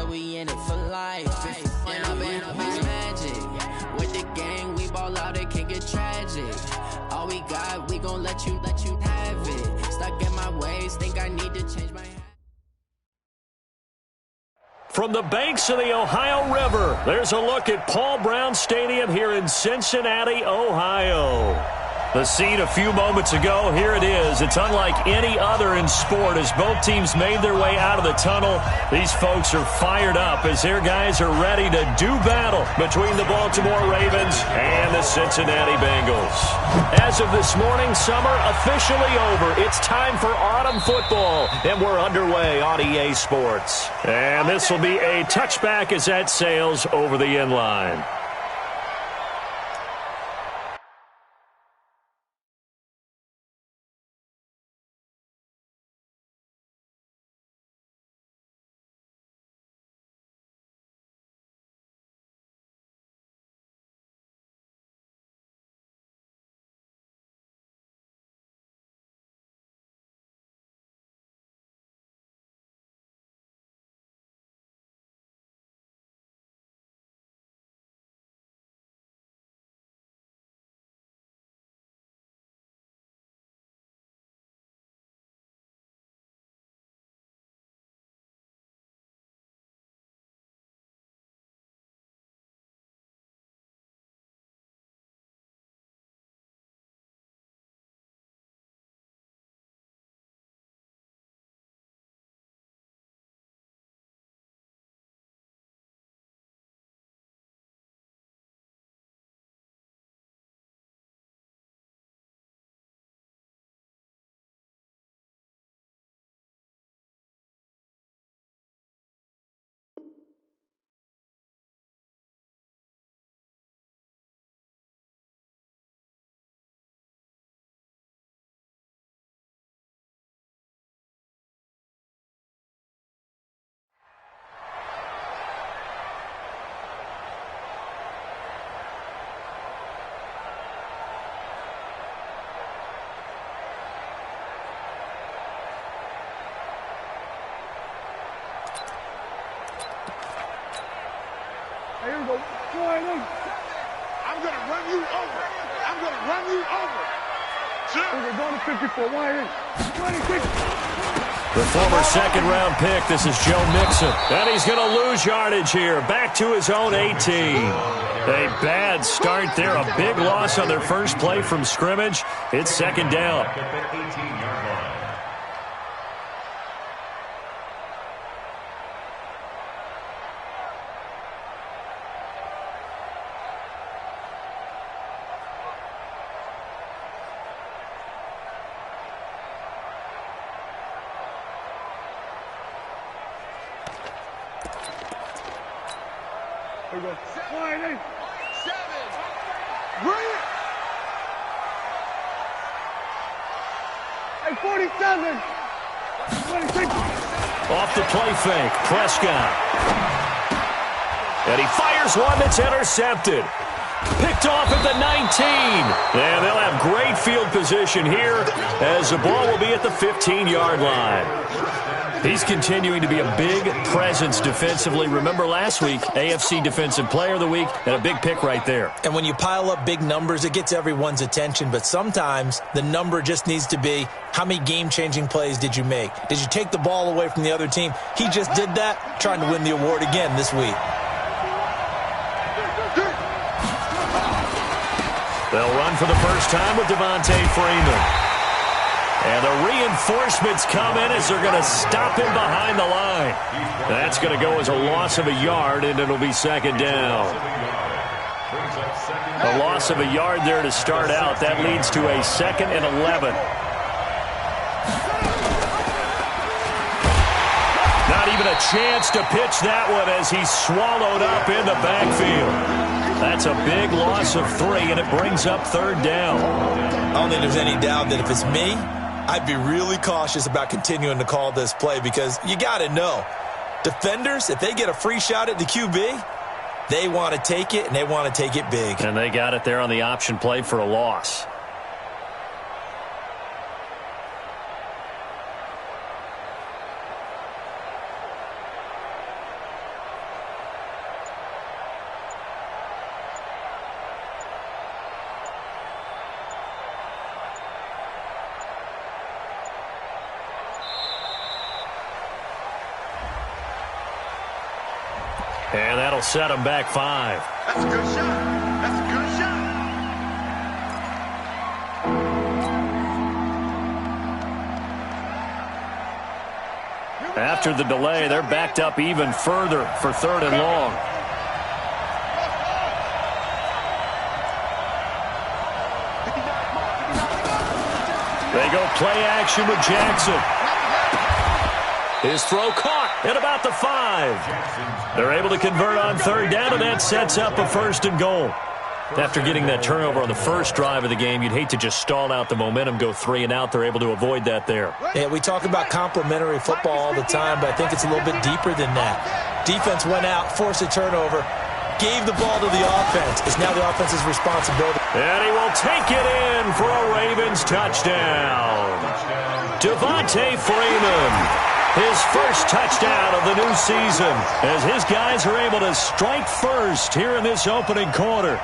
we in it for life. And I've been magic. With the gang, we ball out, it can get tragic. All we got, we gon' let you have it. Stuck in my ways, think I need to change my habits. From the banks of the Ohio River, there's a look at Paul Brown Stadium here in Cincinnati, Ohio. The scene a few moments ago, here it is. It's unlike any other in sport as both teams made their way out of the tunnel. These folks are fired up as their guys are ready to do battle between the Baltimore Ravens and the Cincinnati Bengals. As of this morning, summer officially over. It's time for autumn football, and we're underway on EA Sports. And this will be a touchback as that sails over the end line. Here we go. I'm going to run you over. I'm going to run you over. We're going to 54. 26. The former second-round pick, this is Joe Mixon. And he's going to lose yardage here. Back to his own 18. A bad start there. A big loss on their first play from scrimmage. It's second down. Here we go. 7. Bring it. Hey, 47. 26. Off the play fake, Prescott. And he fires one that's intercepted. Picked off at the 19. And they'll have great field position here as the ball will be at the 15-yard line. He's continuing to be a big presence defensively. Remember last week, AFC Defensive Player of the Week, and a big pick right there. And when you pile up big numbers, it gets everyone's attention. But sometimes the number just needs to be, how many game-changing plays did you make? Did you take the ball away from the other team? He just did that, trying to win the award again this week. They'll run for the first time with Devontae Freeman. And the reinforcements come in as they're going to stop him behind the line. That's going to go as a loss of a yard, and it'll be second down. A loss of a yard there to start out. That leads to a 2nd and 11. Not even a chance to pitch that one as he's swallowed up in the backfield. That's a big loss of 3, and it brings up third down. I don't think there's any doubt that if it's me, I'd be really cautious about continuing to call this play because you got to know, defenders, if they get a free shot at the QB, they want to take it, and they want to take it big. And they got it there on the option play for a loss. And that'll set them back 5. That's a good shot. That's a good shot. After the delay, they're backed up even further for 3rd and long. They go play action with Jackson. His throw caught at about the 5. They're able to convert on 3rd down, and that sets up a 1st and goal. After getting that turnover on the first drive of the game, you'd hate to just stall out the momentum, go 3 and out. They're able to avoid that there. Yeah, we talk about complementary football all the time, but I think it's a little bit deeper than that. Defense went out, forced a turnover, gave the ball to the offense. It's now the offense's responsibility. And he will take it in for a Ravens touchdown. Devontae Freeman, his first touchdown of the new season, as his guys are able to strike first here in this opening quarter.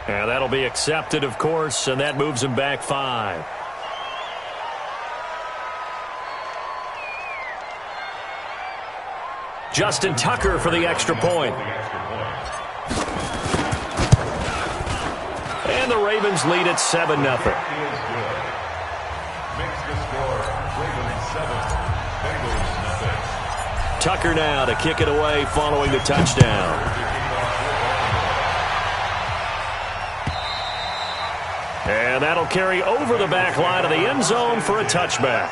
And that'll be accepted, of course, and that moves him back 5. Justin Tucker for the extra point. And the Ravens lead at 7-0. Tucker now to kick it away following the touchdown. And that'll carry over the back line of the end zone for a touchback.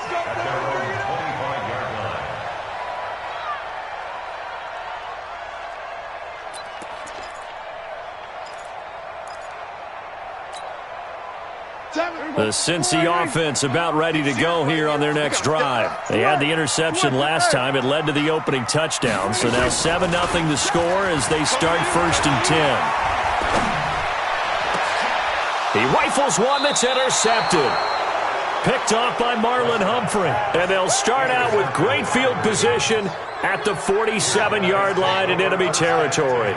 The Cincy offense about ready to go here on their next drive. They had the interception last time. It led to the opening touchdown. So now 7-0 the score as they start 1st and 10. He rifles one that's intercepted. Picked off by Marlon Humphrey. And they'll start out with great field position at the 47-yard line in enemy territory.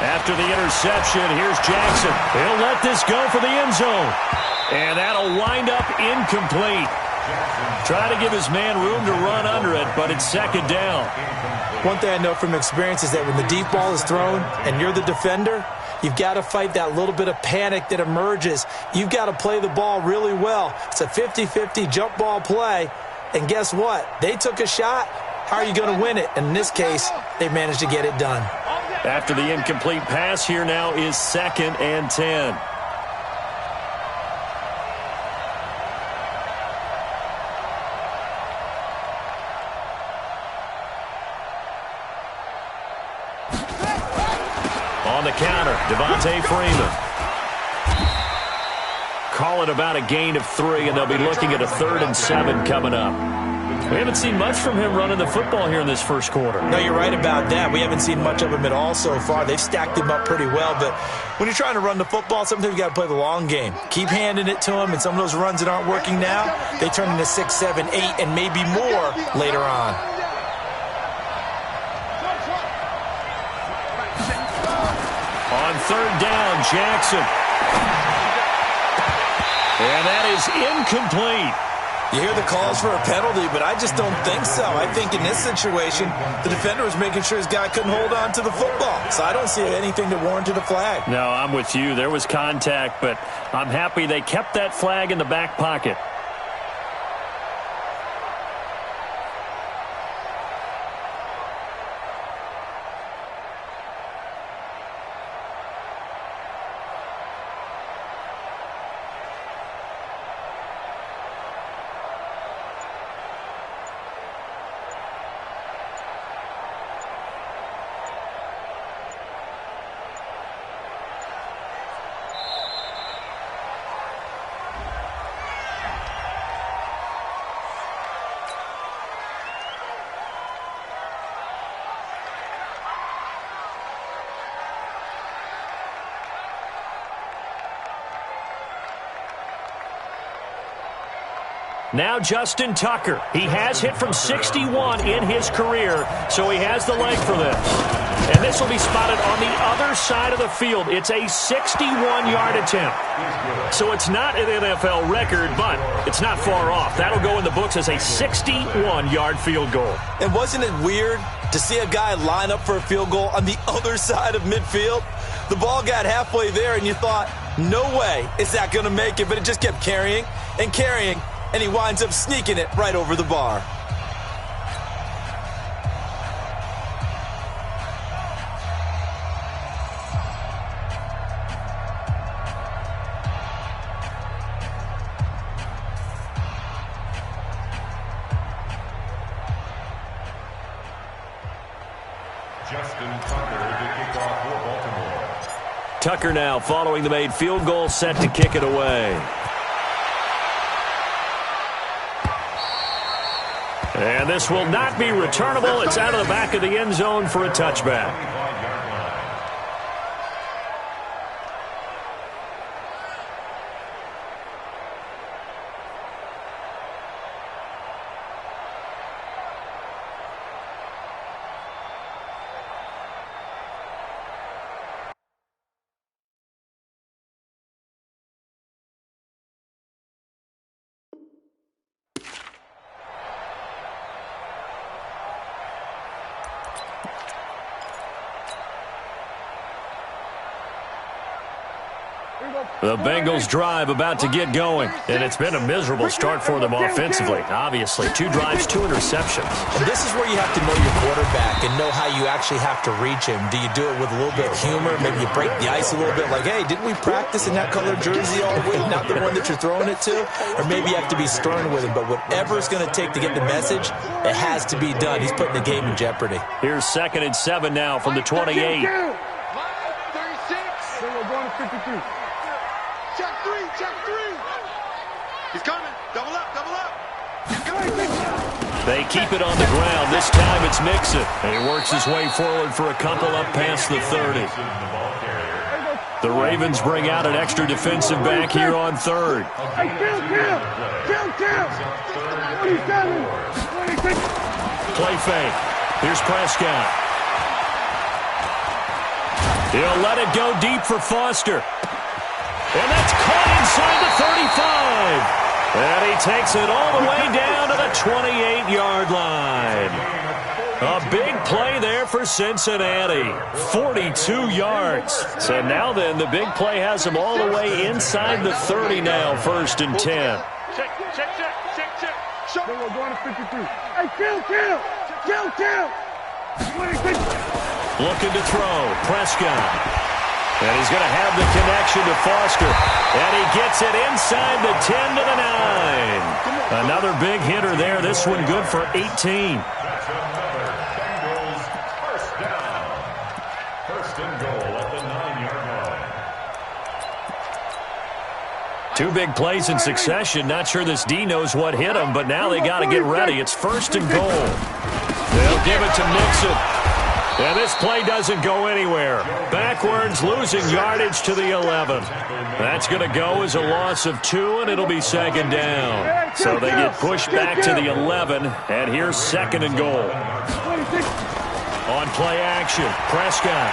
After the interception, here's Jackson. He'll let this go for the end zone. And that'll wind up incomplete. Try to give his man room to run under it, but it's 2nd down. One thing I know from experience is that when the deep ball is thrown and you're the defender, you've got to fight that little bit of panic that emerges. You've got to play the ball really well. It's a 50-50 jump ball play. And guess what? They took a shot. How are you going to win it? And in this case, they managed to get it done. After the incomplete pass, here now is 2nd and 10. On the counter, Devontae Freeman. Call it about a gain of 3, and they'll be looking at a 3rd and 7 coming up. We haven't seen much from him running the football here in this first quarter. No, you're right about that. We haven't seen much of him at all so far. They've stacked him up pretty well, but when you're trying to run the football, sometimes you got to play the long game. Keep handing it to him, and some of those runs that aren't working now, they turn into 6, 7, 8, and maybe more later on. On 3rd down, Jackson. And that is incomplete. You hear the calls for a penalty, but I just don't think so. I think in this situation, the defender was making sure his guy couldn't hold on to the football. So I don't see anything that warranted a flag. No, I'm with you. There was contact, but I'm happy they kept that flag in the back pocket. Now Justin Tucker. He has hit from 61 in his career, so he has the leg for this. And this will be spotted on the other side of the field. It's a 61-yard attempt. So it's not an NFL record, but it's not far off. That'll go in the books as a 61-yard field goal. And wasn't it weird to see a guy line up for a field goal on the other side of midfield? The ball got halfway there, and you thought, no way is that going to make it, but it just kept carrying and carrying, and he winds up sneaking it right over the bar. Justin Tucker to kick off for Baltimore. Tucker now following the made field goal, set to kick it away. And this will not be returnable. It's out of the back of the end zone for a touchback. The Bengals drive about to get going, and it's been a miserable start for them offensively. Obviously, 2 drives, 2 interceptions. And this is where you have to know your quarterback and know how you actually have to reach him. Do you do it with a little bit of humor? Maybe you break the ice a little bit, like, hey, didn't we practice in that color jersey all week? Not the one that you're throwing it to? Or maybe you have to be stern with him, but whatever it's going to take to get the message, it has to be done. He's putting the game in jeopardy. Here's 2nd and 7 now from the 28. 36. They were going to 52. Check 3, check 3. He's coming. Double up, double up. They keep it on the ground. This time it's Mixon. And he works his way forward for a couple up past the 30. The Ravens bring out an extra defensive back here on 3rd. Hey, kill. 27, 26. Play fake. Here's Prescott. He'll let it go deep for Foster. And that's caught inside the 35. And he takes it all the way down to the 28-yard line. A big play there for Cincinnati. 42 yards. So now then, the big play has them all the way inside the 30 now, 1st and 10. Check. They were going to 52. Hey, kill. 26. Looking to throw. Prescott. And he's going to have the connection to Foster. And he gets it inside the 10 to the 9. Another big hitter there. This one good for 18. That's another Bengals first down. 1st and goal at the 9-yard line. 2 big plays in succession. Not sure this D knows what hit him, but now they got to get ready. It's 1st and goal. They'll give it to Mixon. And this play doesn't go anywhere. Backwards, losing yardage to the 11. That's going to go as a loss of 2, and it'll be 2nd down. So they get pushed back to the 11, and here's 2nd and goal. On play action, Prescott.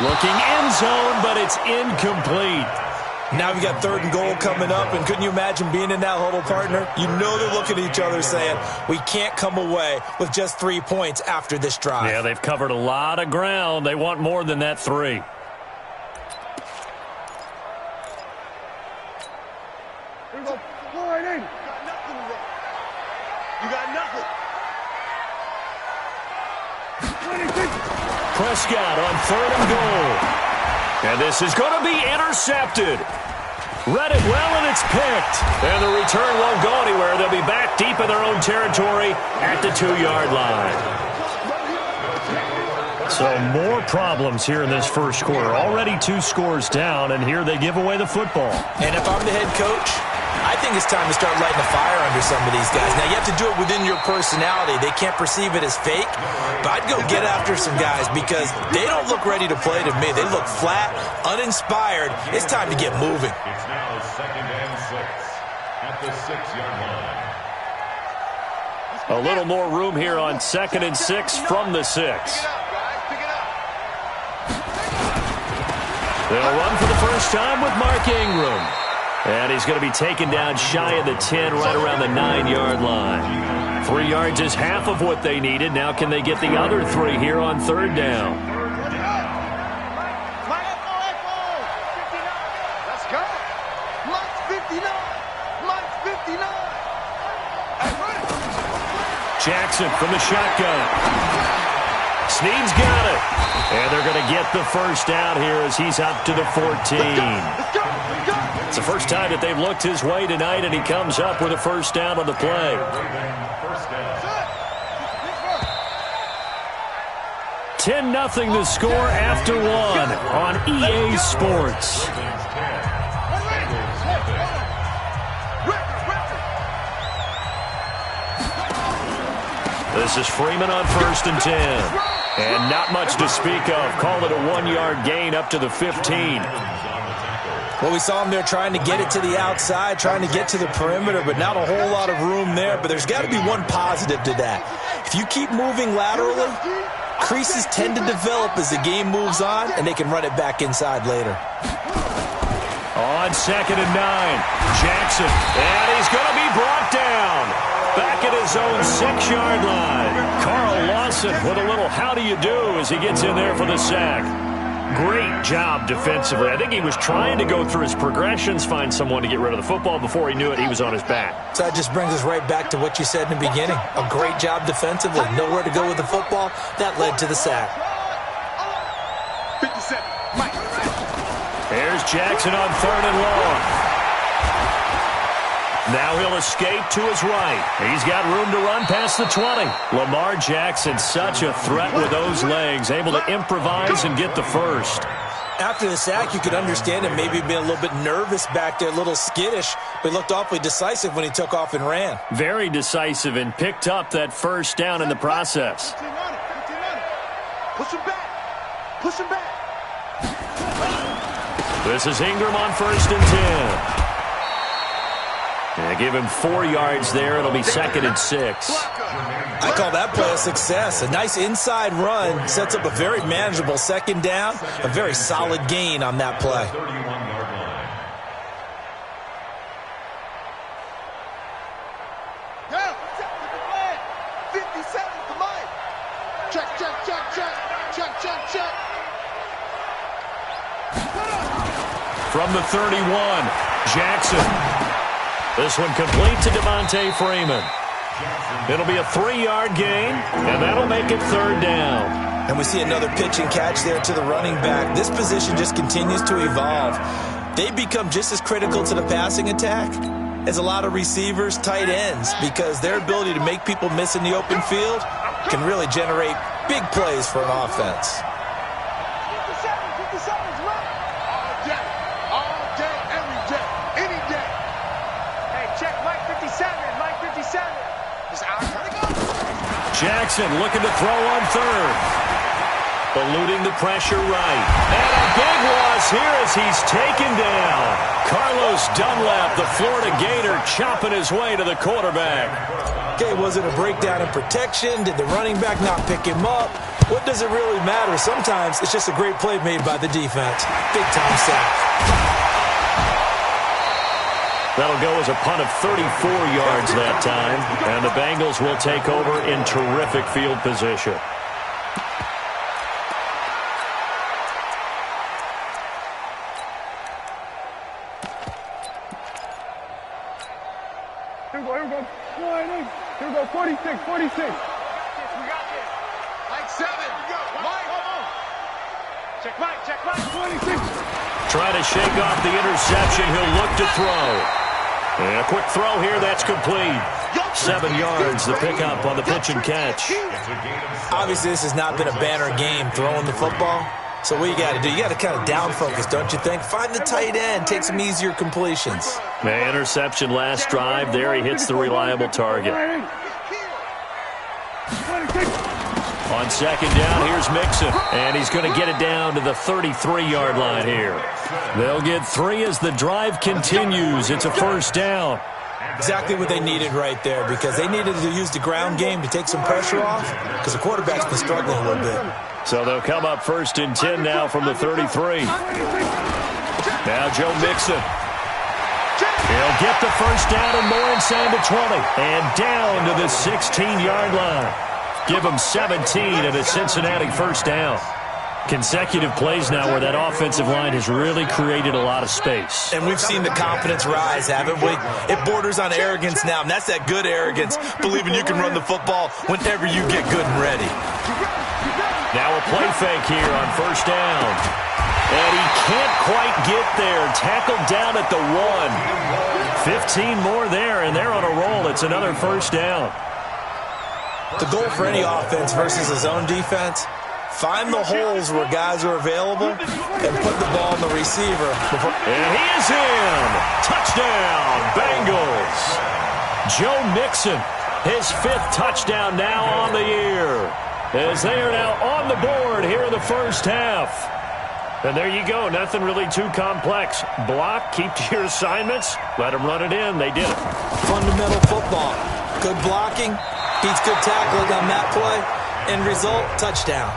Looking end zone, but it's incomplete. Now we got 3rd and goal coming up, and couldn't you imagine being in that huddle, partner? You know they're looking at each other saying, we can't come away with just 3 points after this drive. Yeah, they've covered a lot of ground. They want more than that 3. Here we go. 480. You got nothing. 26. Prescott on 3rd and goal. And this is going to be intercepted. Read it well, and it's picked. And the return won't go anywhere. They'll be back deep in their own territory at the 2-yard line. So more problems here in this first quarter. Already 2 scores down, and here they give away the football. And if I'm the head coach, I think it's time to start lighting a fire under some of these guys. Now, you have to do it within your personality. They can't perceive it as fake, but I'd go get after some guys because they don't look ready to play to me. They look flat, uninspired. It's time to get moving. It's now 2nd the 6-yard line. A little more room here on 2nd and 6 from the 6. They'll run for the first time with Mark Ingram. And he's going to be taken down shy of the 10, right around the 9-yard line. 3 yards is half of what they needed. Now can they get the other 3 here on 3rd down? Let's go. Mike's 59. Mike's 59. Jackson from the shotgun. Snead's got it. And they're going to get the first down here as he's up to the 14. Let's go. It's the first time that they've looked his way tonight, and he comes up with a first down on the play. First down. 10-0 the score after 1 on EA Sports. This is Freeman on 1st and 10. And not much to speak of. Call it a 1-yard gain up to the 15. Well, we saw him there trying to get it to the outside, trying to get to the perimeter, but not a whole lot of room there. But there's got to be one positive to that. If you keep moving laterally, creases tend to develop as the game moves on, and they can run it back inside later. On 2nd and 9, Jackson. And he's going to be brought down. Back at his own 6-yard line. Carl Lawson with a little how do you do as he gets in there for the sack. Great job defensively. I think he was trying to go through his progressions, find someone to get rid of the football. Before he knew it, he was on his back. So that just brings us right back to what you said in the beginning. A great job defensively. Nowhere to go with the football. That led to the sack. 57. Mike. There's Jackson on 3rd and long. Now he'll escape to his right. He's got room to run past the 20. Lamar Jackson, such a threat with those legs, able to improvise and get the first. After the sack, you could understand him maybe being a little bit nervous back there, a little skittish, but he looked awfully decisive when he took off and ran. Very decisive and picked up that first down in the process. Push him back. Push him back. This is Ingram on 1st and 10. Yeah, give him 4 yards there. It'll be 2nd and 6. I call that play a success. A nice inside run sets up a very manageable 2nd down. A very solid gain on that play. 31-yard line. Yeah. 57 to Mike. Check. From the 31, Jackson. This one complete to Devontae Freeman. It'll be a 3-yard gain, and that'll make it 3rd down. And we see another pitch and catch there to the running back. This position just continues to evolve. They become just as critical to the passing attack as a lot of receivers, tight ends, because their ability to make people miss in the open field can really generate big plays for an offense. 57's right. All day, every day, any day. Hey, check Mike 57. Mike 57. Just out. Jackson looking to throw on 3rd. Eluding the pressure right. And a big loss here as he's taken down. Carlos Dunlap, the Florida Gator, chopping his way to the quarterback. Okay, was it a breakdown in protection? Did the running back not pick him up? What does it really matter? Sometimes it's just a great play made by the defense. Big-time sack. That'll go as a punt of 34 yards that time. And the Bengals will take over in terrific field position. Here we go. Here we go. 46. We got this. Mike 7. Mike. Check Mike. 26. Trying to shake off the interception. He'll look to throw. And a quick throw here. That's complete. 7 yards, the pickup on the pitch and catch. Obviously, this has not been a banner game throwing the football. So what you got to do, you got to kind of down focus, don't you think? Find the tight end, take some easier completions. Man, interception last drive. There he hits the reliable target. On 2nd down, here's Mixon. And he's going to get it down to the 33-yard line here. They'll get 3 as the drive continues. It's a first down. Exactly what they needed right there, because they needed to use the ground game to take some pressure off, because the quarterback's been struggling a little bit. So they'll come up 1st and 10 now from the 33. Now Joe Mixon. He'll get the first down and more inside the 20. And down to the 16-yard line. Give them 17 and a Cincinnati first down. Consecutive plays now where that offensive line has really created a lot of space. And we've seen the confidence rise, haven't we? It borders on arrogance now, and that's that good arrogance, believing you can run the football whenever you get good and ready. Now a play fake here on first down. And he can't quite get there. Tackled down at the 1. 15 more there, and they're on a roll. It's another first down. The goal for any offense versus his own defense, find the holes where guys are available and put the ball in the receiver. And he is in. Touchdown, Bengals. Joe Mixon, his 5th touchdown now on the year, as they are now on the board here in the first half. And there you go. Nothing really too complex. Block, keep to your assignments, let them run it in. They did it. Fundamental football. Good blocking beats good tackling on that play. End result, touchdown.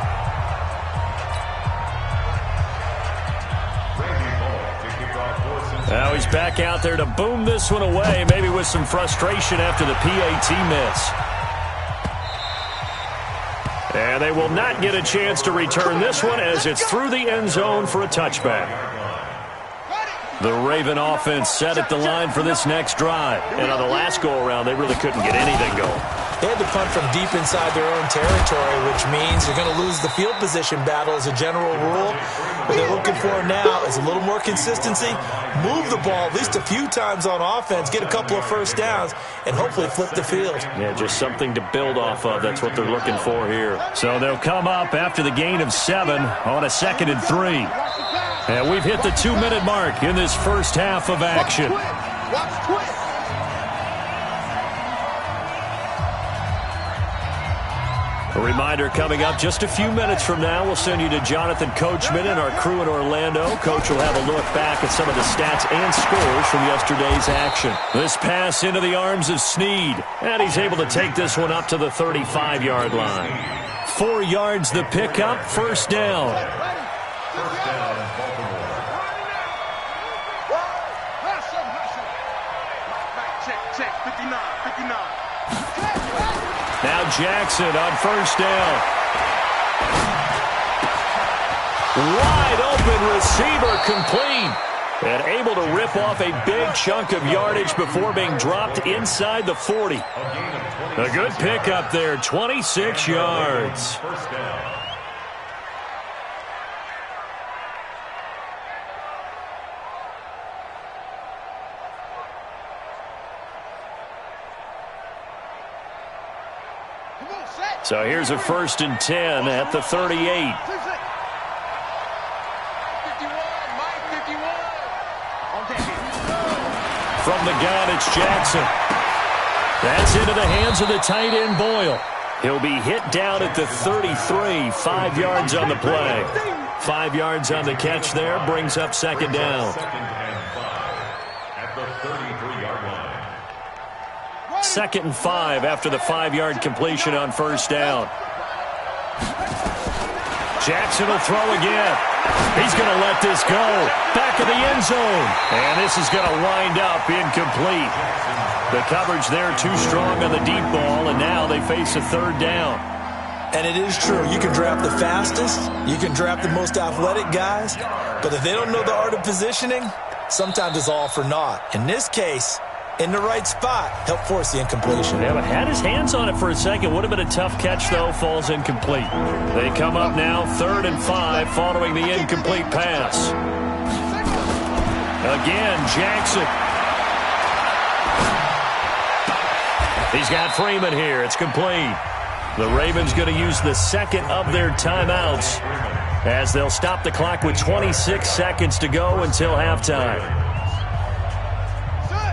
Now he's back out there to boom this one away, maybe with some frustration after the PAT miss. And they will not get a chance to return this one as it's through the end zone for a touchback. The Raven offense set at the line for this next drive. And on the last go-around, they really couldn't get anything going. They had to punt from deep inside their own territory, which means you're going to lose the field position battle as a general rule. What they're looking for now is a little more consistency, move the ball at least a few times on offense, get a couple of first downs, and hopefully flip the field. Yeah, just something to build off of. That's what they're looking for here. So they'll come up after the gain of 7 on a 2nd and 3. And we've hit the 2-minute mark in this first half of action. A reminder coming up just a few minutes from now. We'll send you to Jonathan Coachman and our crew in Orlando. Coach will have a look back at some of the stats and scores from yesterday's action. This pass into the arms of Snead. And he's able to take this one up to the 35-yard line. 4 yards the pickup, first down. First down, Baltimore. Check, 59. Now Jackson on first down. Wide open receiver, complete. And able to rip off a big chunk of yardage before being dropped inside the 40. A good pickup there, 26 yards. First down. So here's a 1st and 10 at the 38. From the gun, it's Jackson. That's into the hands of the tight end, Boyle. He'll be hit down at the 33, 5 yards on the play. 5 yards on the catch there, brings up 2nd down. 2nd and 5 at the 33-yard line. 2nd and 5 after the 5-yard completion on first down. Jackson will throw again. He's going to let this go. Back of the end zone. And this is going to wind up incomplete. The coverage there too strong on the deep ball, and now they face a 3rd down. And it is true. You can draft the fastest. You can draft the most athletic guys. But if they don't know the art of positioning, sometimes it's all for naught. In this case, in the right spot, help force the incompletion. Yeah, but had his hands on it for a second. Would have been a tough catch, though. Falls incomplete. They come up now 3rd and 5 following the incomplete pass. Again, Jackson. He's got Freeman here. It's complete. The Ravens going to use the 2nd of their timeouts as they'll stop the clock with 26 seconds to go until halftime.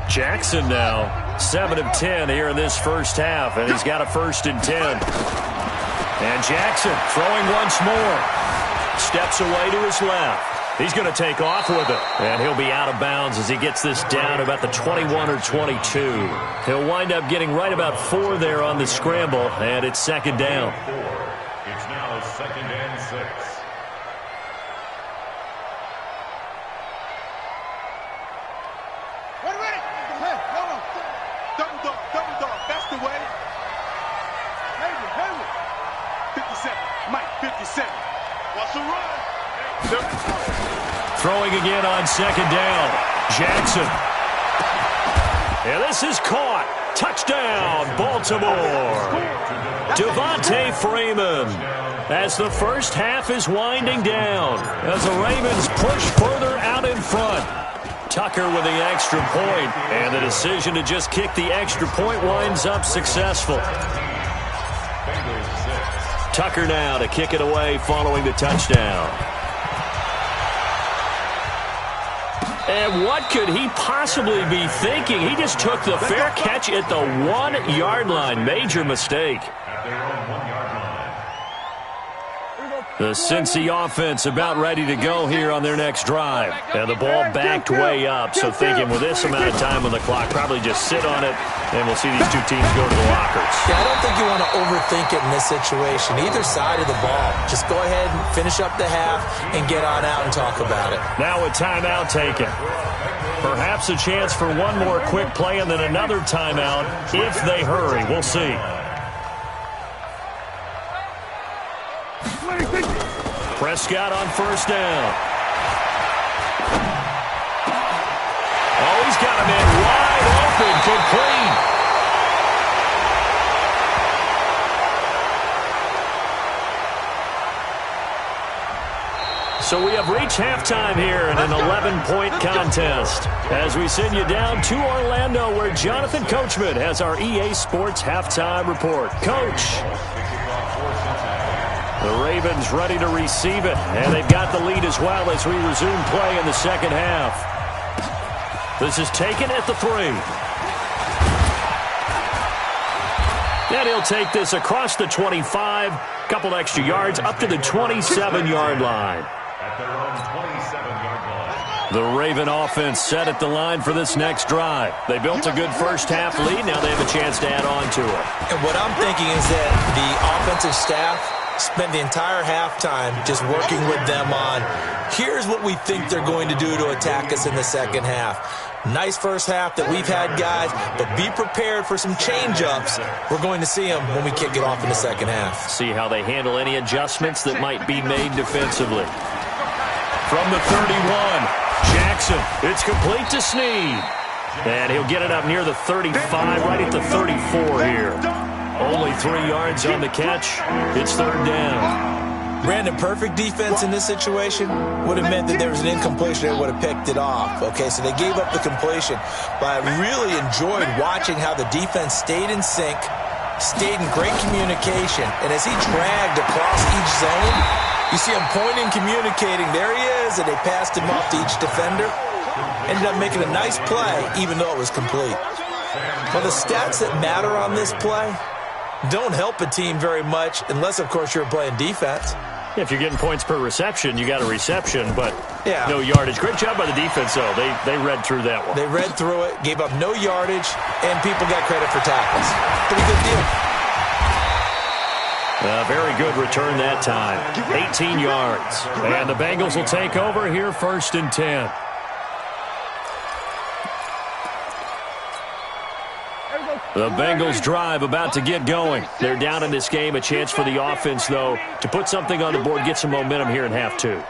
Jackson now 7 of 10 here in this first half, and he's got a 1st and 10. And Jackson throwing once more. Steps away to his left. He's going to take off with it. And he'll be out of bounds as he gets this down about the 21 or 22. He'll wind up getting right about 4 there on the scramble, and it's second down. It's now 2nd and 6. Ready? Hey, hold on. Double dog. That's the way. Hayward. 57. Mike, 57. What's the run? Throwing again on second down. Jackson. And this is caught. Touchdown, Baltimore. Devontae Freeman. As the first half is winding down, as the Ravens push further out in front. Tucker with the extra point, and the decision to just kick the extra point winds up successful. Tucker now to kick it away following the touchdown. And what could he possibly be thinking? He just took the fair catch at the 1-yard line. Major mistake. At their own 1-yard line. The Cincy offense about ready to go here on their next drive. And the ball backed way up, so thinking with this amount of time on the clock, probably just sit on it, and we'll see these two teams go to the lockers. Yeah, I don't think you want to overthink it in this situation. Either side of the ball. Just go ahead and finish up the half and get on out and talk about it. Now a timeout taken. Perhaps a chance for one more quick play and then another timeout if they hurry. We'll see. Prescott on first down. Oh, he's got him in wide open, complete. So we have reached halftime here in an 11-point contest as we send you down to Orlando where Jonathan Coachman has our EA Sports halftime report. Coach. The Ravens ready to receive it, and they've got the lead as well as we resume play in the second half. This is taken at the 3. And he'll take this across the 25, couple extra yards up to the 27-yard line. At their own 27-yard line. The Raven offense set at the line for this next drive. They built a good first half lead. Now they have a chance to add on to it. And what I'm thinking is that the offensive staff spent the entire halftime just working with them on, here's what we think they're going to do to attack us in the second half. Nice first half that we've had, guys, but be prepared for some change-ups. We're going to see them when we kick it off in the second half. See how they handle any adjustments that might be made defensively. From the 31, Jackson. It's complete to Snead. And he'll get it up near the 35, right at the 34 here. Only 3 yards on the catch. It's third down. Brandon, perfect defense in this situation would have meant that there was an incompletion that would have picked it off. Okay, so they gave up the completion. But I really enjoyed watching how the defense stayed in sync, stayed in great communication. And as he dragged across each zone, you see him pointing, communicating. There he is, and they passed him off to each defender. Ended up making a nice play, even though it was complete. Well, the stats that matter on this play don't help a team very much unless, of course, you're playing defense. If you're getting points per reception, you got a reception, but no yardage. Great job by the defense, though. They read through that one. They read through it, gave up no yardage, and people got credit for tackles. Pretty good deal. A very good return that time. 18 yards. And the Bengals will take over here first and 10. The Bengals drive about to get going. They're down in this game. A chance for the offense, though, to put something on the board, get some momentum here in half 2.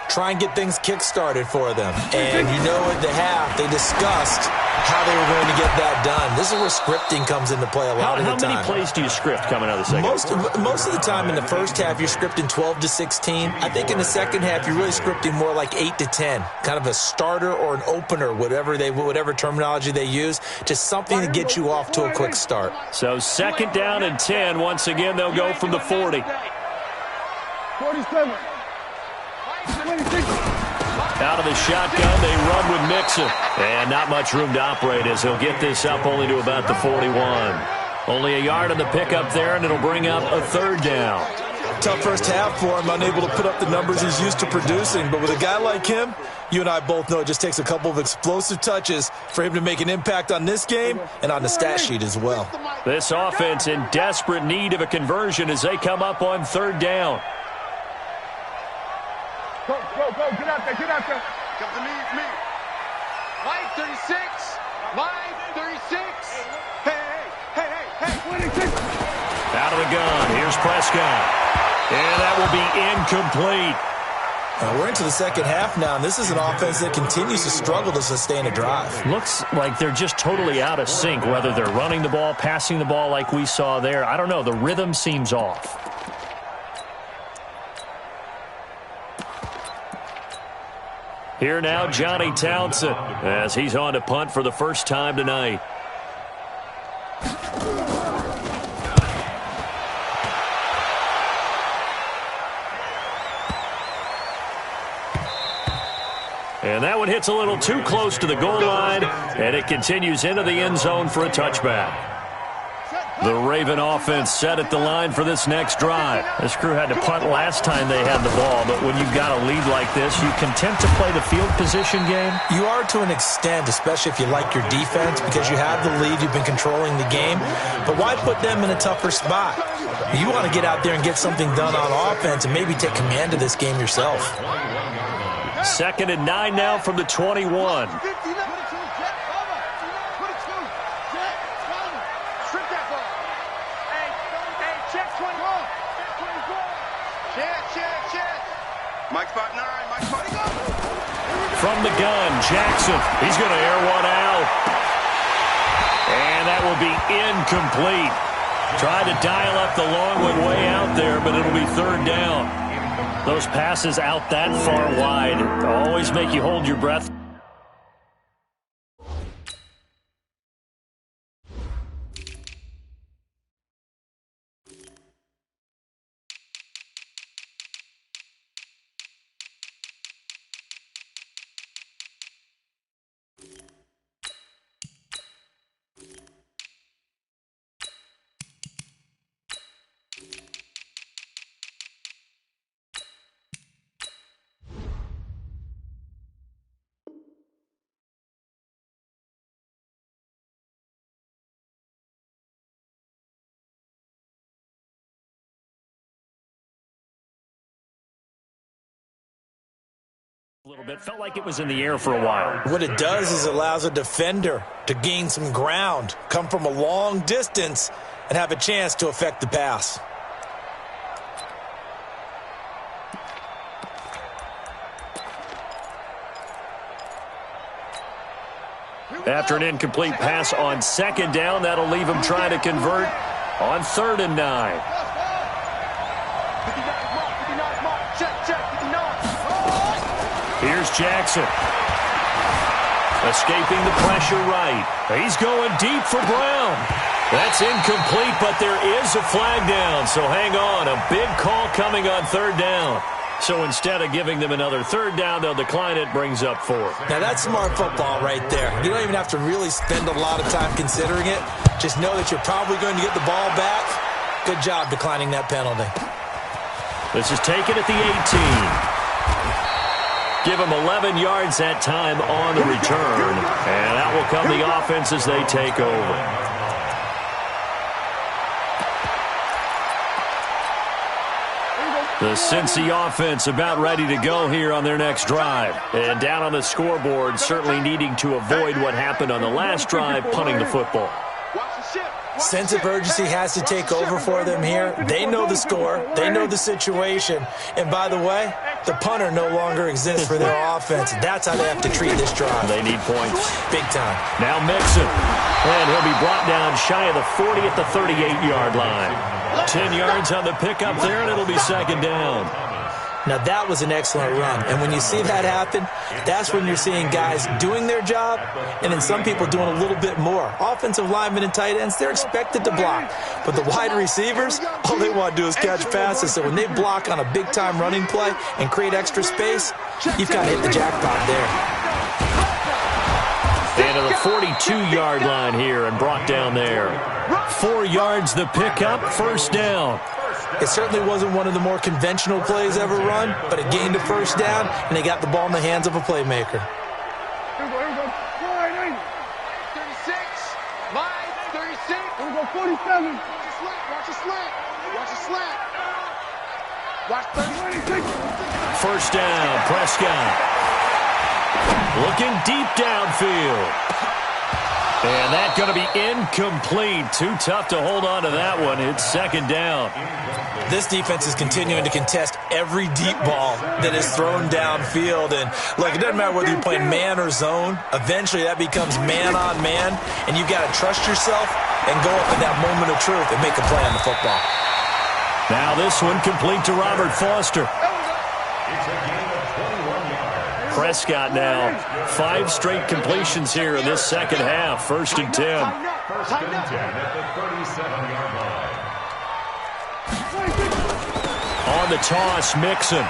Try and get things kick-started for them. And you know at the half, they discussed how they were going to get that done. This is where scripting comes into play a lot of the time. How many plays do you script coming out of the second? Most of the time in the first half, you're scripting 12 to 16. I think in the second half, you're really scripting more like 8 to 10. Kind of a starter or an opener, whatever terminology they use. Just something to get you off to a quick start. So second down and 10. Once again, they'll go from the 40. 47. Out of the shotgun, they run with Mixon. And not much room to operate as he'll get this up only to about the 41. Only a yard on the pickup there, and it'll bring up a third down. tough first half for him, unable to put up the numbers he's used to producing. But with a guy like him, you and I both know it just takes a couple of explosive touches for him to make an impact on this game and on the stat sheet as well. This offense in desperate need of a conversion as they come up on third down. Go, get out there, Come to me. Line 36, line 36. Hey. 26. Out of the gun, here's Prescott. And that will be incomplete. We're into the second half now, and this is an offense that continues to struggle to sustain a drive. Looks like they're just totally out of sync, whether they're running the ball, passing the ball like we saw there. I don't know. The rhythm seems off. Here now, Johnny Townsend, as he's on to punt for the first time tonight. And that one hits a little too close to the goal line, and it continues into the end zone for a touchback. The Raven offense set at the line for this next drive. This crew had to punt last time they had the ball, but when you've got a lead like this, you content to play the field position game? You are to an extent, especially if you like your defense, because you have the lead, you've been controlling the game. But why put them in a tougher spot? You want to get out there and get something done on offense and maybe take command of this game yourself. 2nd and 9 now from the 21. Mike spot 9. From the gun, Jackson. He's going to air one out. And that will be incomplete. Tried to dial up the long one way out there, but it'll be third down. Those passes out that far wide always make you hold your breath. A little bit. Felt like it was in the air for a while. What it does is it allows a defender to gain some ground, come from a long distance, and have a chance to affect the pass. After an incomplete pass on 2nd down, that'll leave him trying to convert on 3rd and 9. Here's Jackson. Escaping the pressure right. He's going deep for Brown. That's incomplete, but there is a flag down, so hang on. A big call coming on 3rd down. So instead of giving them another 3rd down, they'll decline it, brings up 4th. Now that's smart football right there. You don't even have to really spend a lot of time considering it. Just know that you're probably going to get the ball back. Good job declining that penalty. This is taken at the 18. Give them 11 yards that time on the return. And out will come the offense as they take over. The Cincy offense about ready to go here on their next drive. And down on the scoreboard, certainly needing to avoid what happened on the last drive, punting the football. Sense of urgency has to take over for them here. They know the score. They know the situation. And by the way, the punter no longer exists for their offense. That's how they have to treat this drive. They need points. Big time. Now Mixon. And he'll be brought down shy of the 40 at the 38-yard line. 10 yards on the pickup there, and it'll be 2nd down. Now, that was an excellent run. And when you see that happen, that's when you're seeing guys doing their job and then some people doing a little bit more. Offensive linemen and tight ends, they're expected to block. But the wide receivers, all they want to do is catch passes. So when they block on a big-time running play and create extra space, you've got to hit the jackpot there. And to the 42-yard line here and brought down there. 4 yards the pickup, 1st down. It certainly wasn't one of the more conventional plays ever run, but it gained a first down, and they got the ball in the hands of a playmaker. 47. Watch a slant. Watch a slant. Watch 36. First down, Prescott. Looking deep downfield. And that's going to be incomplete. Too tough to hold on to that one. It's second down. This defense is continuing to contest every deep ball that is thrown downfield. And, look, it doesn't matter whether you're playing man or zone. Eventually that becomes man on man, and you've got to trust yourself and go up in that moment of truth and make a play on the football. Now this one complete to Robert Foster. Prescott now 5 straight completions here in this second half. First and 10. First and 10 at the 37-yard line. On the toss, Mixon.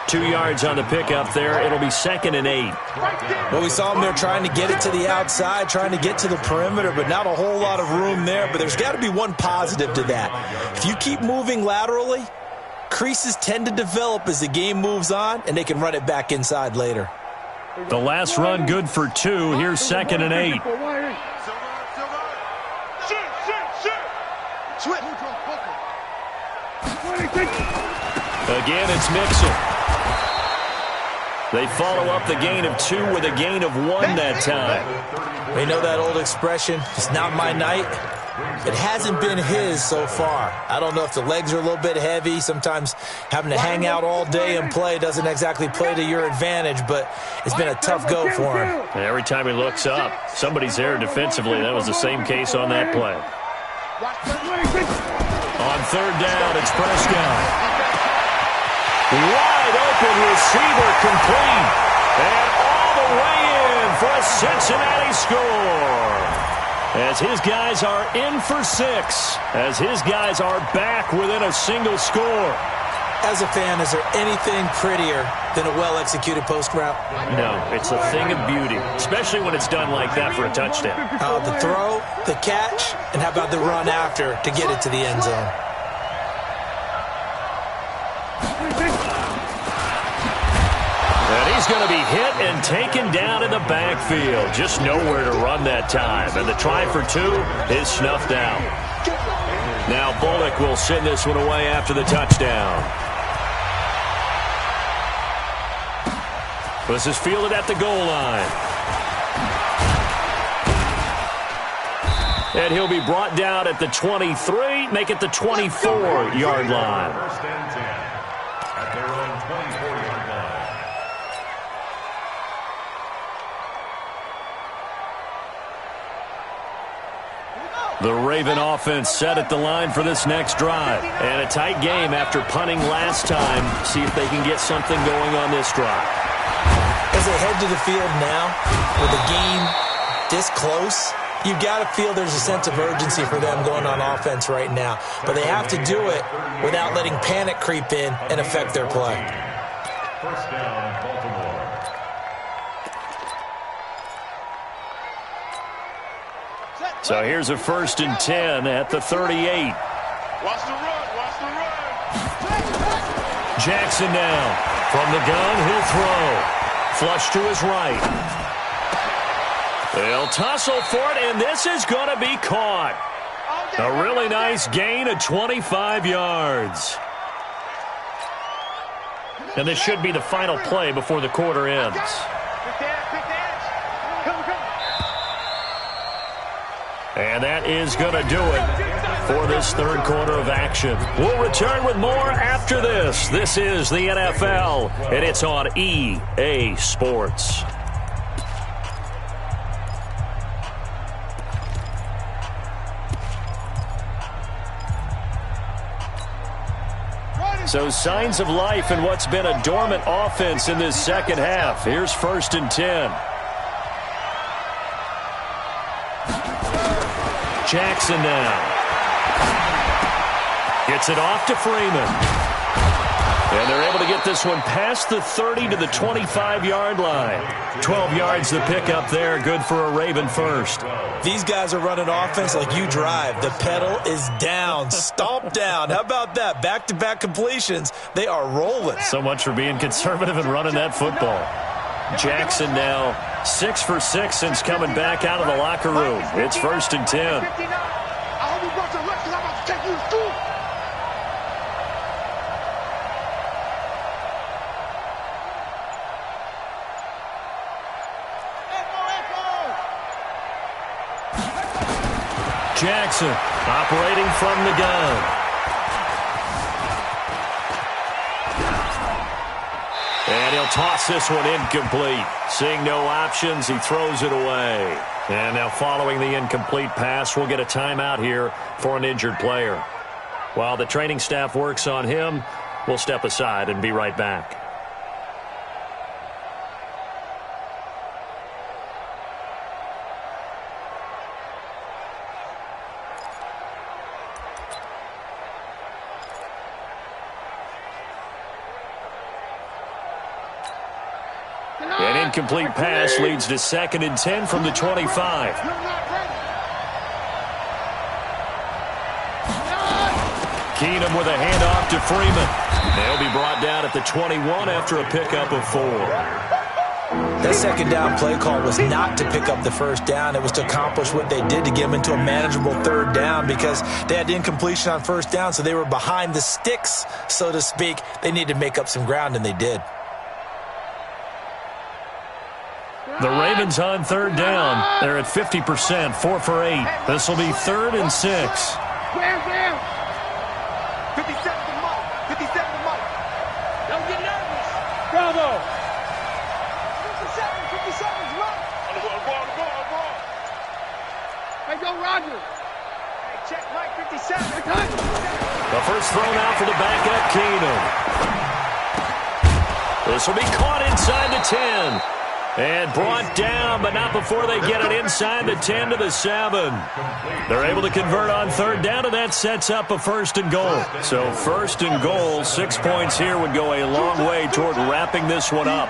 2 yards on the pickup there. It'll be second and 8. Well, we saw them there trying to get it to the outside, trying to get to the perimeter, but not a whole lot of room there. But there's got to be one positive to that. If you keep moving laterally, creases tend to develop as the game moves on, and they can run it back inside later. The last run good for 2. Here's second and 8. Again, it's Mixon. They follow up the gain of 2 with a gain of 1 that time. We know that old expression, it's not my night. It hasn't been his so far. I don't know if the legs are a little bit heavy. Sometimes having to hang out all day and play doesn't exactly play to your advantage, but it's been a tough go for him. And every time he looks up, somebody's there defensively. That was the same case on that play. On third down, it's Prescott. Wide open receiver complete. And all the way in for a Cincinnati score. As his guys are in for 6. As his guys are back within a single score. As a fan, is there anything prettier than a well-executed post route? No, it's a thing of beauty, especially when it's done like that for a touchdown. The throw, the catch, and how about the run after to get it to the end zone? And he's going to be hit and taken down in the backfield. Just nowhere to run that time. And the try for 2 is snuffed out. Now Bullock will send this one away after the touchdown. This is fielded at the goal line. And he'll be brought down at the 23, make it the 24-yard line. First and 10 at their own 24-yard line. The Raven offense set at the line for this next drive. And a tight game after punting last time. See if they can get something going on this drive. As they head to the field now, with the game this close, you've got to feel there's a sense of urgency for them going on offense right now. But they have to do it without letting panic creep in and affect their play. First down, Baltimore. So here's a first and 10 at the 38. Watch the run. Watch the run. Jackson now. From the gun, he'll throw. Flush to his right. They'll tussle for it, and this is going to be caught. A really nice gain of 25 yards. And this should be the final play before the quarter ends. And that is going to do it for this third quarter of action. We'll return with more after this. This is the NFL, and it's on EA Sports. So signs of life in what's been a dormant offense in this second half. Here's first and 10. Jackson now. Gets it off to Freeman. And they're able to get this one past the 30 to the 25-yard line. 12 yards the pickup there. Good for a Raven first. These guys are running offense like you drive. The pedal is down, stomped down. How about that? Back-to-back completions. They are rolling. So much for being conservative and running that football. Jackson now 6 for 6 since coming back out of the locker room. It's 1st and 10. I hope you brought your lunch because I'm about to take you to school. Jackson operating from the gun. And he'll toss this one incomplete. Seeing no options, he throws it away. And now following the incomplete pass, we'll get a timeout here for an injured player. While the training staff works on him, we'll step aside and be right back. An incomplete pass leads to 2nd and 10 from the 25. Keenum with a handoff to Freeman. They'll be brought down at the 21 after a pickup of 4. That second down play call was not to pick up the first down. It was to accomplish what they did to get them into a manageable 3rd down because they had incompletion on 1st down, so they were behind the sticks, so to speak. They needed to make up some ground, and they did. The Ravens on 3rd down. They're at 50%, 4 for 8. This will be 3rd and 6. Bam. 57 to Mike. 57 to Mike. Don't get nervous. Bravo. 57 is right. On the ball. Hey, go Roger. Hey, check Mike 57. The first throw now for the backup, Keenum. This will be caught inside the 10. And brought down, but not before they get it inside the 10 to the 7. They're able to convert on 3rd down, and that sets up a 1st and goal. So 1st and goal, 6 points here would go a long way toward wrapping this one up.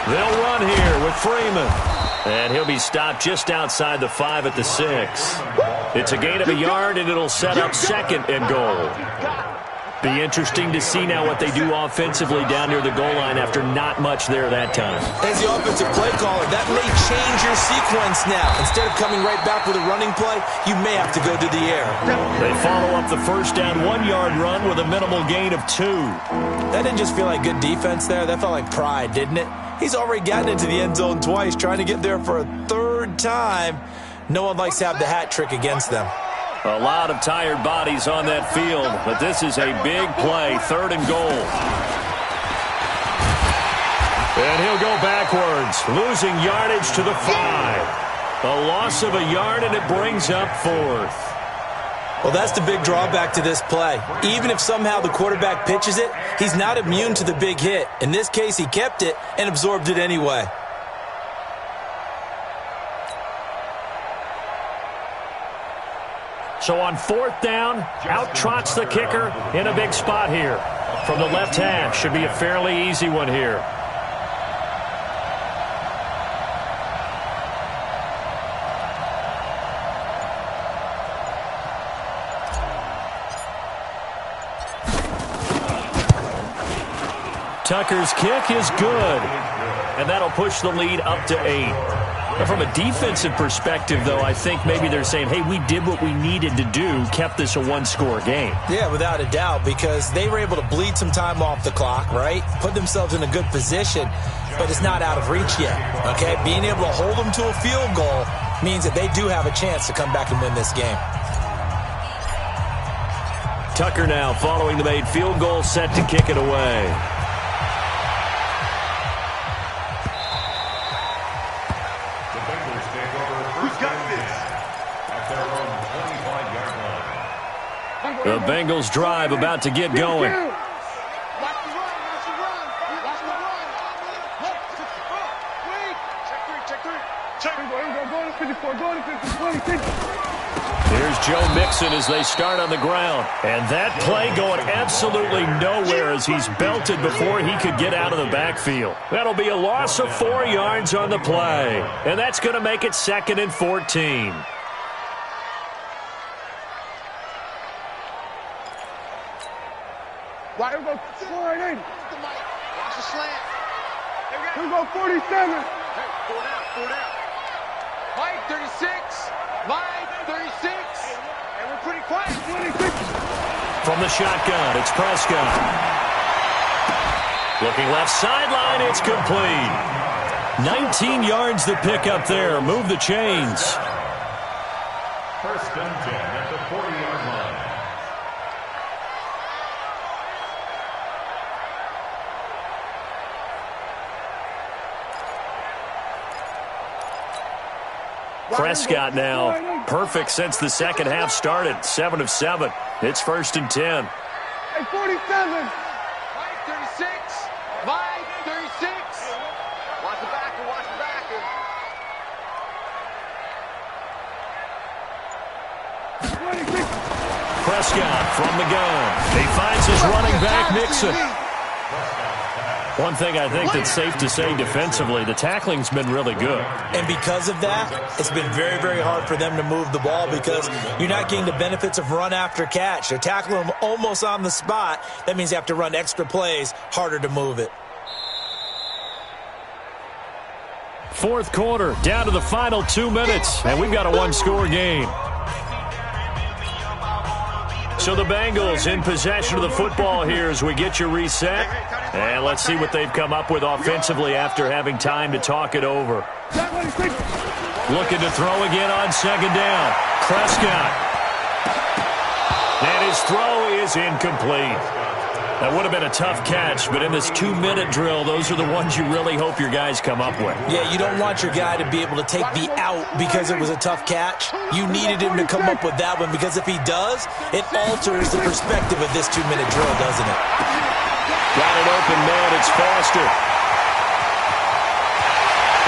They'll run here with Freeman. And he'll be stopped just outside the 5 at the 6. It's a gain of a yard, and it'll set up 2nd and goal. Be interesting to see now what they do offensively down near the goal line after not much there that time. As the offensive play caller, that may change your sequence now. Instead of coming right back with a running play, you may have to go to the air. They follow up the 1st down 1-yard run with a minimal gain of 2. That didn't just feel like good defense there. That felt like pride, didn't it? He's already gotten into the end zone twice, trying to get there for a 3rd time. No one likes to have the hat trick against them. A lot of tired bodies on that field, but this is a big play, 3rd and goal. And he'll go backwards, losing yardage to the 5. A loss of a yard, and it brings up 4th. Well, that's the big drawback to this play. Even if somehow the quarterback pitches it, he's not immune to the big hit. In this case, he kept it and absorbed it anyway. So on 4th down, out trots the kicker in a big spot here. From the left half, should be a fairly easy one here. Tucker's kick is good, and that'll push the lead up to 8. From a defensive perspective, though, I think maybe they're saying, hey, we did what we needed to do, kept this a 1-score game. Yeah, without a doubt, because they were able to bleed some time off the clock, right? Put themselves in a good position, but it's not out of reach yet, okay? Being able to hold them to a field goal means that they do have a chance to come back and win this game. Tucker now following the made field goal, set to kick it away. The Bengals drive about to get going. Check three. Here's Joe Mixon as they start on the ground. And that play going absolutely nowhere as he's belted before he could get out of the backfield. That'll be a loss of 4 yards on the play. And that's going to make it 2nd and 14. Right, here we go. 480. Watch the slant. Here we go, 47. Hey, 4 down. Mike, 36. Mike, 36. And we're pretty quiet. 26. From the shotgun, it's Prescott. Looking left sideline, it's complete. 19 yards the pick up there. Move the chains. 1st and 10 at the 40-yard line. Prescott now perfect since the second half started. 7 of 7. It's 1st and 10. Hey, 47. Mike, 36. Mike, 36. Watch the backer, watch the backer. 26. Prescott from the gun. He finds his running back, Mixon. One thing I think that's safe to say defensively, the tackling's been really good. And because of that, it's been very, very hard for them to move the ball because you're not getting the benefits of run after catch. They're tackling them almost on the spot. That means you have to run extra plays, harder to move it. 4th quarter, down to the final 2 minutes, and we've got a 1-score game. So the Bengals in possession of the football here as we get you reset. And let's see what they've come up with offensively after having time to talk it over. Looking to throw again on 2nd down. Prescott. And his throw is incomplete. That would have been a tough catch, but in this 2-minute drill, those are the ones you really hope your guys come up with. Yeah, you don't want your guy to be able to take the out because it was a tough catch. You needed him to come up with that one because if he does, it alters the perspective of this 2-minute drill, doesn't it? Got it open, man. It's Foster.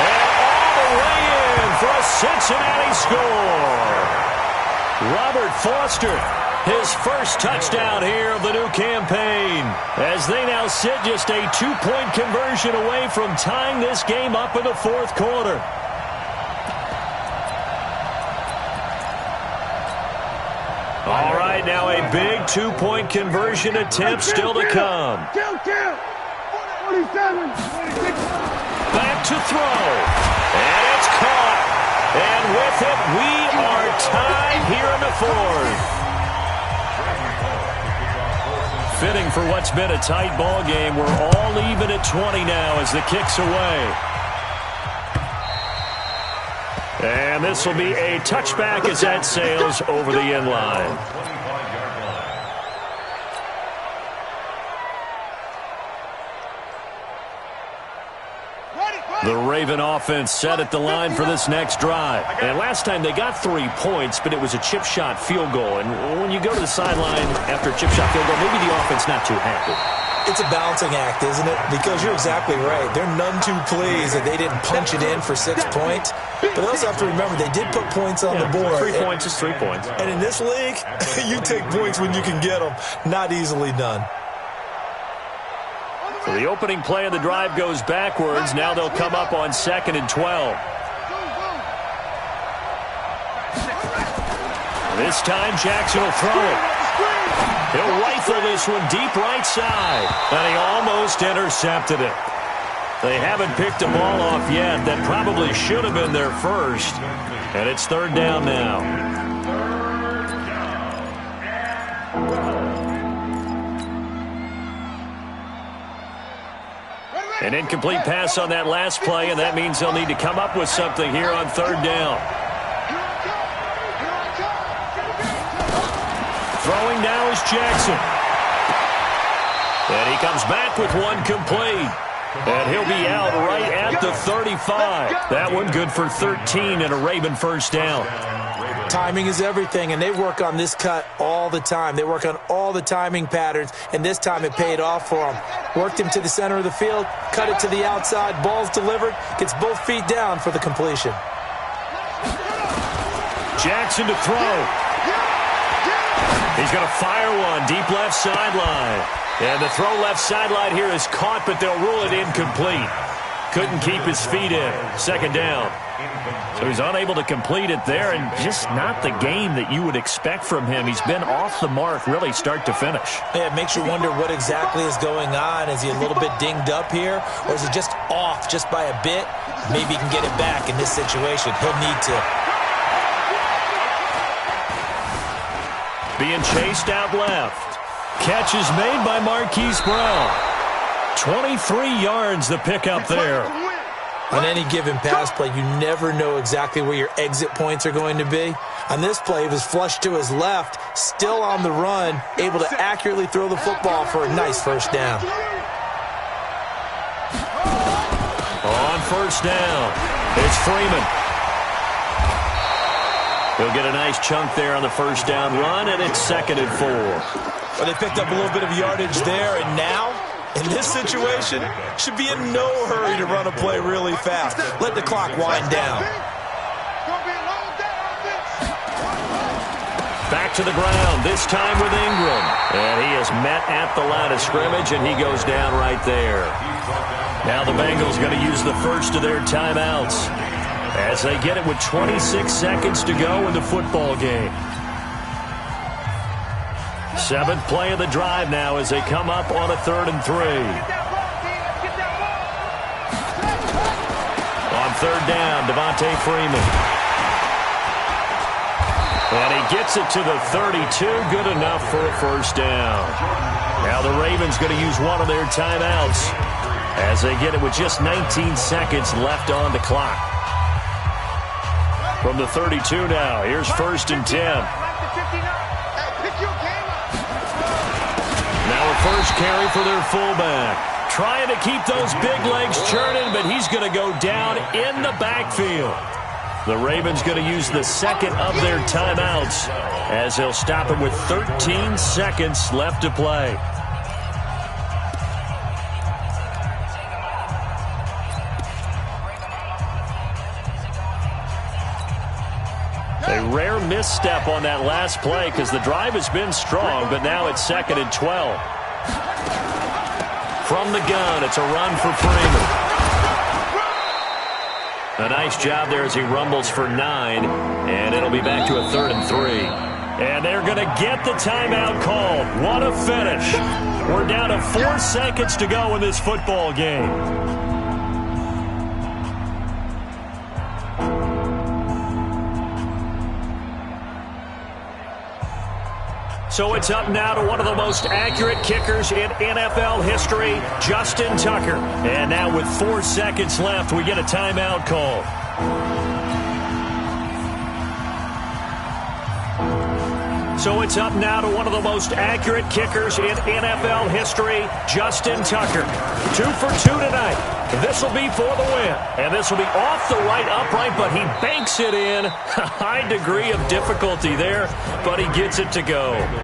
And all the way in for a Cincinnati score. Robert Foster. His first touchdown here of the new campaign as they now sit just a 2-point conversion away from tying this game up in the 4th quarter. All right, now a big 2-point conversion attempt still to come. 47. Back to throw. And it's caught. And with it, we are tied here in the 4th. Fitting for what's been a tight ball game. We're all even at 20 now as the kick's away. And this will be a touchback as that sails over the end line. The Raven offense set at the line for this next drive. And last time they got 3 points, but it was a chip shot field goal. And when you go to the sideline after a chip shot field goal, maybe the offense not too happy. It's a balancing act, isn't it? Because you're exactly right. They're none too pleased that they didn't punch it in for 6 points. But they also have to remember they did put points on the board. 3 points is 3 points. And in this league, you take points when you can get them. Not easily done. So the opening play of the drive goes backwards. Now they'll come up on 2nd and 12. This time Jackson will throw it. He'll rifle this one deep right side. And he almost intercepted it. They haven't picked a ball off yet. That probably should have been their first. And it's 3rd down now. An incomplete pass on that last play, and that means they'll need to come up with something here on 3rd down. Throwing now is Jackson. And he comes back with one complete. And he'll be out right at the 35. That one good for 13 and a Raven first down. Timing is everything, and they work on this cut all the time. They work on all the timing patterns, and this time it paid off for them. Worked him to the center of the field, cut it to the outside, ball's delivered, gets both feet down for the completion. Jackson to throw. He's going to fire one deep left sideline. And the throw left sideline here is caught, but they'll rule it incomplete. Couldn't keep his feet in. Second down. So he's unable to complete it there, and just not the game that you would expect from him. He's been off the mark really start to finish. Yeah, it makes you wonder what exactly is going on. Is he a little bit dinged up here, or is he just off just by a bit? Maybe he can get it back in this situation. He'll need to. Being chased out left. Catch is made by Marquise Brown. 23 yards the pickup there. On any given pass play, you never know exactly where your exit points are going to be. On this play, he was flushed to his left, still on the run, able to accurately throw the football for a nice first down. On first down, it's Freeman. He'll get a nice chunk there on the first down run, and it's 2nd and 4. Well, they picked up a little bit of yardage there, and now, in this situation, should be in no hurry to run a play really fast. Let the clock wind down. Back to the ground, this time with Ingram. And he is met at the line of scrimmage, and he goes down right there. Now the Bengals going to use the first of their timeouts as they get it with 26 seconds to go in the football game. 7th play of the drive now as they come up on a 3rd and 3. On 3rd down, Devontae Freeman. And he gets it to the 32, good enough for a first down. Now the Ravens going to use one of their timeouts as they get it with just 19 seconds left on the clock. From the 32 now, here's 1st and 10. Now a first carry for their fullback. Trying to keep those big legs churning, but he's going to go down in the backfield. The Ravens going to use the 2nd of their timeouts as they'll stop him with 13 seconds left to play. A rare misstep on that last play because the drive has been strong, but now it's 2nd and 12. From the gun, it's a run for Freeman. A nice job there as he rumbles for 9, and it'll be back to a 3rd and 3. And they're going to get the timeout called. What a finish. We're down to 4 seconds to go in this football game. So it's up now to one of the most accurate kickers in NFL history, Justin Tucker. And now with 4 seconds left, we get a timeout call. So it's up now to one of the most accurate kickers in NFL history, Justin Tucker. 2 for 2 tonight. This will be for the win. And this will be off the right upright, but he banks it in. A high degree of difficulty there, but he gets it to go.